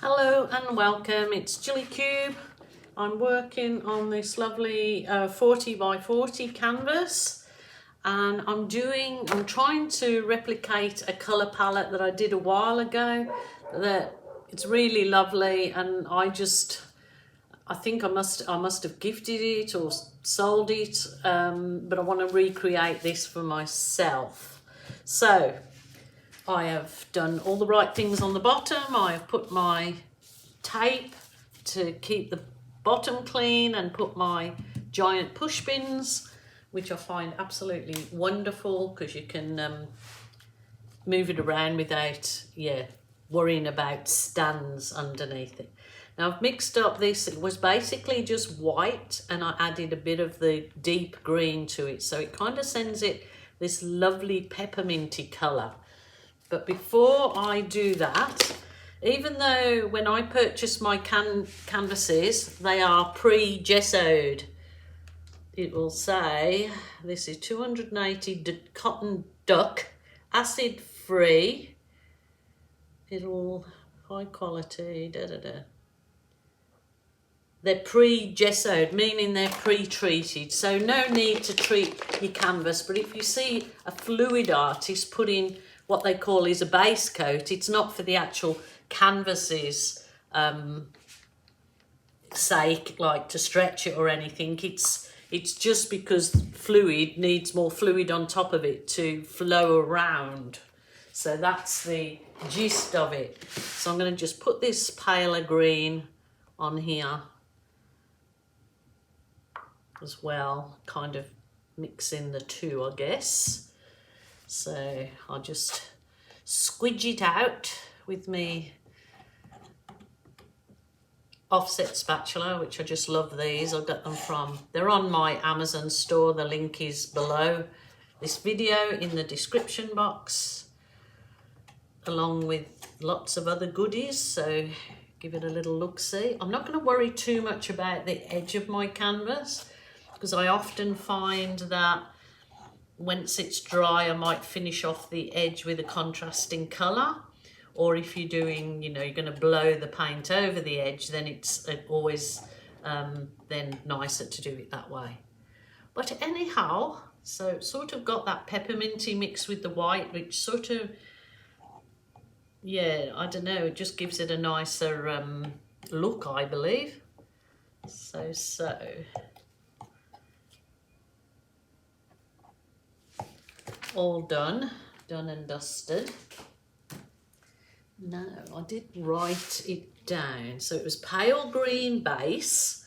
Hello and welcome, it's Gilly Kube. I'm working on this lovely 40 by 40 canvas, and I'm trying to replicate a colour palette that I did a while ago. That it's really lovely, and I think I must have gifted it or sold it, but I want to recreate this for myself. So I have done all the right things on the bottom. I have put my tape to keep the bottom clean and put my giant push pins, which I find absolutely wonderful because you can move it around without worrying about stands underneath it. Now I've mixed up this, it was basically just white and I added a bit of the deep green to it, so it kind of sends it this lovely pepperminty colour. But before I do that, even though when I purchase my canvases, they are pre-gessoed, it will say this is 280 cotton duck, acid free, it'll high quality, They're pre-gessoed, meaning they're pre-treated, so no need to treat your canvas. But if you see a fluid artist putting what they call is a base coat, it's not for the actual canvas's sake, like to stretch it or anything. It's just because fluid needs more fluid on top of it to flow around. So that's the gist of it. So I'm going to just put this paler green on here as well, kind of mixing the two, I guess. So I'll just squidge it out with me offset spatula, which I just love these. I got them they're on my Amazon store. The link is below this video in the description box, along with lots of other goodies. So give it a little look-see. I'm not going to worry too much about the edge of my canvas because I often find that once it's dry, I might finish off the edge with a contrasting colour. Or if you're doing, you're going to blow the paint over the edge, then it's always then nicer to do it that way. But anyhow, so it's sort of got that pepperminty mixed with the white, which sort of, I don't know, it just gives it a nicer look, I believe. So. All done and dusted. No, I did write it down. So it was pale green base.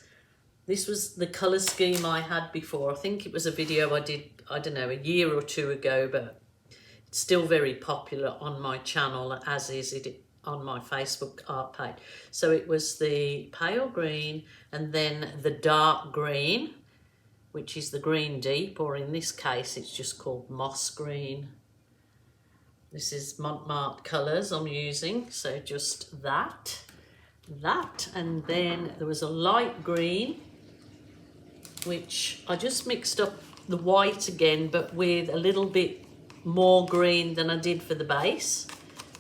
This was the colour scheme I had before. I think it was a video I did, I don't know, a year or two ago, but it's still very popular on my channel, as is it on my Facebook art page. So it was the pale green and then the dark green, which is the green deep, or in this case it's just called moss green. This is Montmartre colours I'm using, so just that, and then there was a light green, which I just mixed up the white again, but with a little bit more green than I did for the base.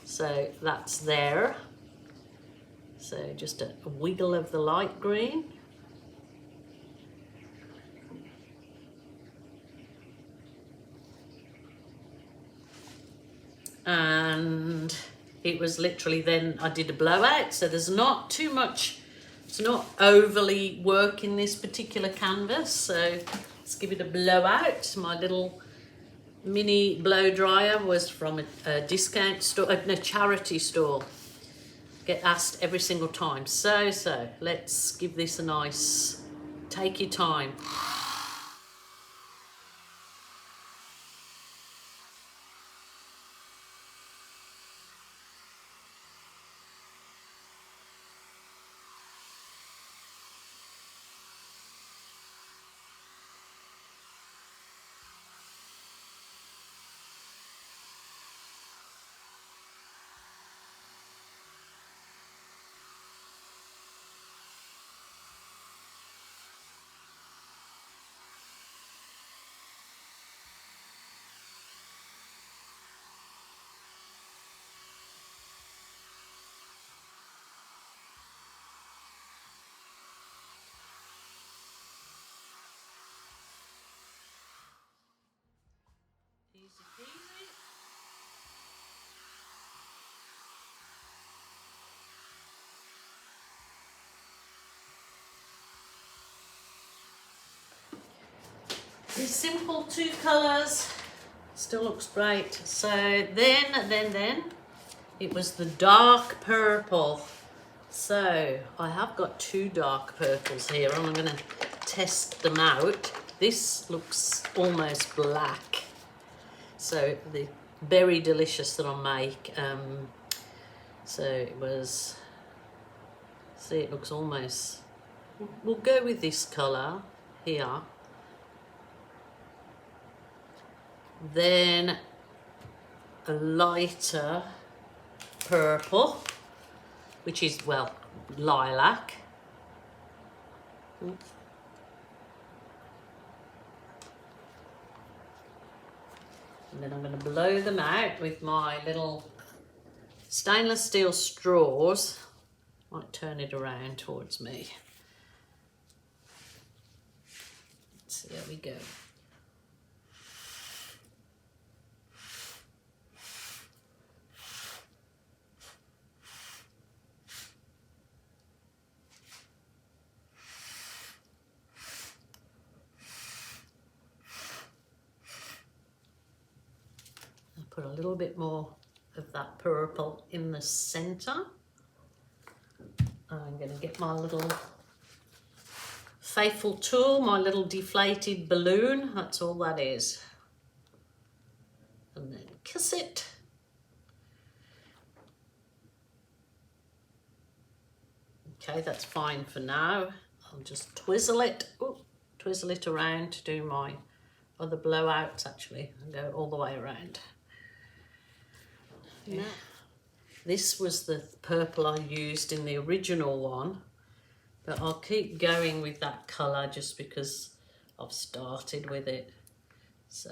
So that's there. So just a wiggle of the light green. And it was literally, then I did a blowout, so there's not too much, it's not overly work in this particular canvas, so let's give it a blowout. My little mini blow dryer was from a discount store, a charity store. Get asked every single time. So let's give this a nice, take your time. simple 2 colours. Still looks great. So then it was the dark purple. So I have got 2 dark purples here and I'm going to test them out. This looks almost black. So the Berry Delicious that I make, so it was, see, it looks almost, we'll go with this colour here. Then a lighter purple, which is, well, lilac. And then I'm going to blow them out with my little stainless steel straws. Might turn it around towards me. Let's see how we go. Put a little bit more of that purple in the center. I'm going to get my little faithful tool, my little deflated balloon, that's all that is. And then kiss it. Okay, that's fine for now. I'll just twizzle it, twizzle it around to do my other blowouts actually, and go all the way around. Yeah. This was the purple I used in the original one, but I'll keep going with that colour just because I've started with it. So,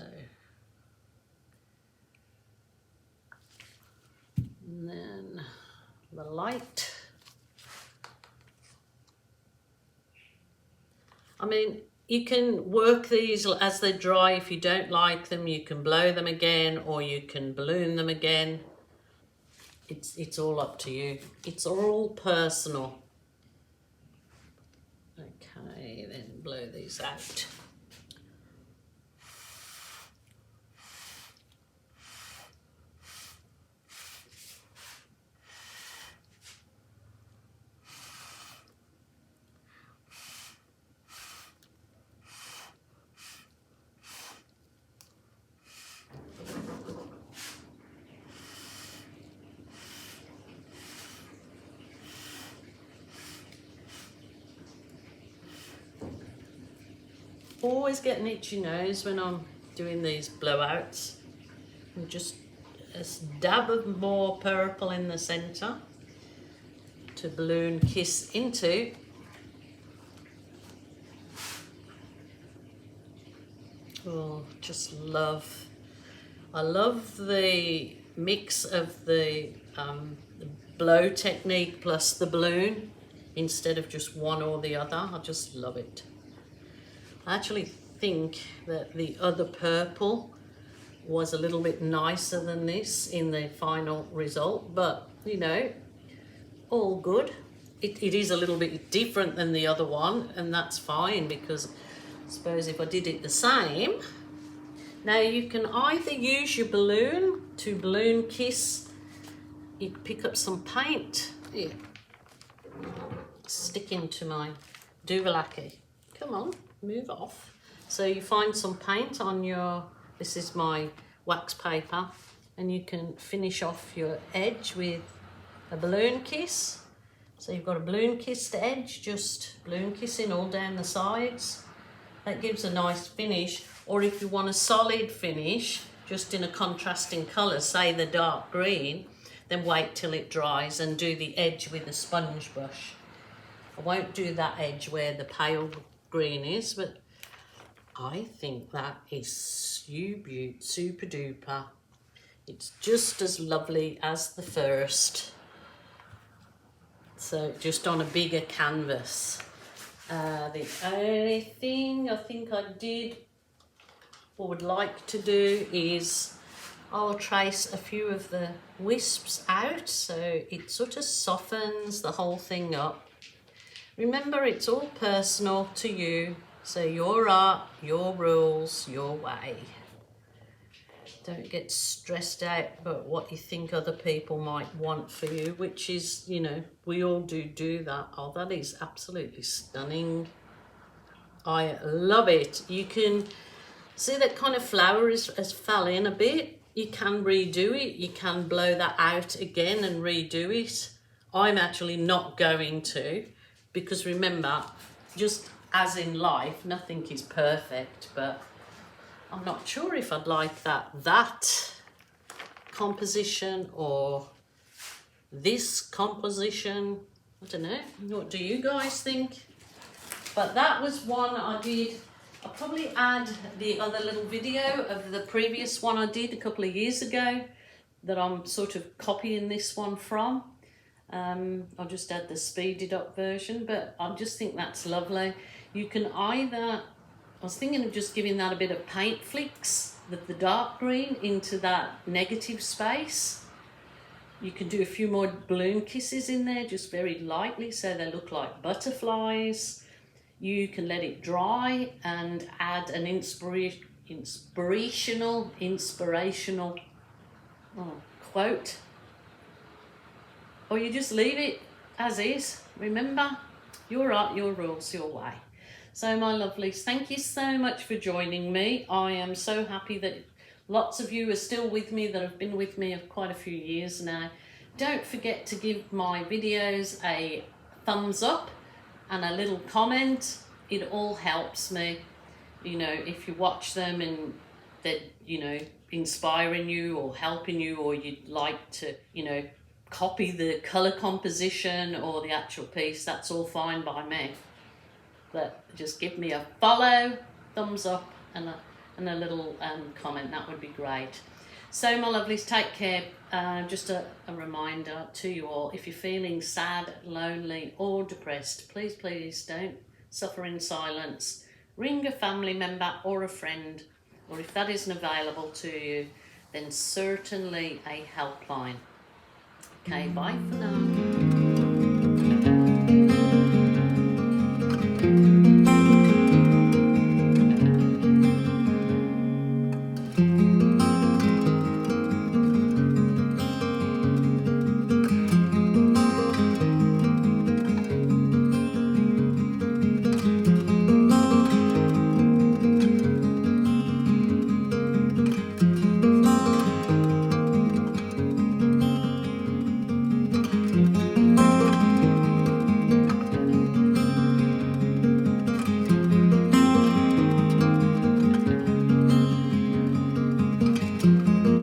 and then the light. I mean, you can work these as they dry. If you don't like them, you can blow them again or you can balloon them again. It's all up to you. It's all personal. Okay, then blow these out. Always get an itchy nose when I'm doing these blowouts. And just a dab of more purple in the center to balloon kiss into. Oh, just love. I love the mix of the blow technique plus the balloon instead of just one or the other. I just love it. I actually think that the other purple was a little bit nicer than this in the final result, but you know, all good. It is a little bit different than the other one, and that's fine because I suppose if I did it the same. Now you can either use your balloon to balloon kiss, you pick up some paint, yeah, stick into my Duvalaki. Come on. Move off. So you find some paint on your, this is my wax paper, and you can finish off your edge with a balloon kiss. So you've got a balloon kissed edge, just balloon kissing all down the sides. That gives a nice finish. Or if you want a solid finish, just in a contrasting colour, say the dark green, then wait till it dries and do the edge with a sponge brush. I won't do that edge where the pale green is, but I think that is super duper. It's just as lovely as the first. So just on a bigger canvas. The only thing I think I did or would like to do is I'll trace a few of the wisps out so it sort of softens the whole thing up. Remember, it's all personal to you, So your art, your rules, your way. Don't get stressed out about what you think other people might want for you, which is, you know, we all do that. Oh, that is absolutely stunning. I love it. You can see that kind of flower has fell in a bit. You can redo it. You can blow that out again and redo it. I'm actually not going to, because remember, just as in life, nothing is perfect, but I'm not sure if I'd like that composition or this composition. I don't know. What do you guys think? But that was one I did. I'll probably add the other little video of the previous one I did a couple of years ago that I'm sort of copying this one from. I'll just add the speeded up version, but I just think that's lovely. You can either, I was thinking of just giving that a bit of paint flicks, the dark green into that negative space. You can do a few more balloon kisses in there, just very lightly, so they look like butterflies. You can let it dry and add an inspirational quote. Or you just leave it as is. Remember, your art, your rules, your way. So my lovelies, thank you so much for joining me. I am so happy that lots of you are still with me, that have been with me for quite a few years now. Don't forget to give my videos a thumbs up and a little comment. It all helps me, you know, if you watch them and that, you know, inspiring you or helping you, or you'd like to, you know, copy the color composition or the actual piece, that's all fine by me. But just give me a follow, thumbs up, and a little comment. That would be great. So my lovelies, take care. Just a reminder to you all, if you're feeling sad, lonely or depressed, please don't suffer in silence. Ring a family member or a friend, or if that isn't available to you, then certainly a helpline. Okay, bye for now.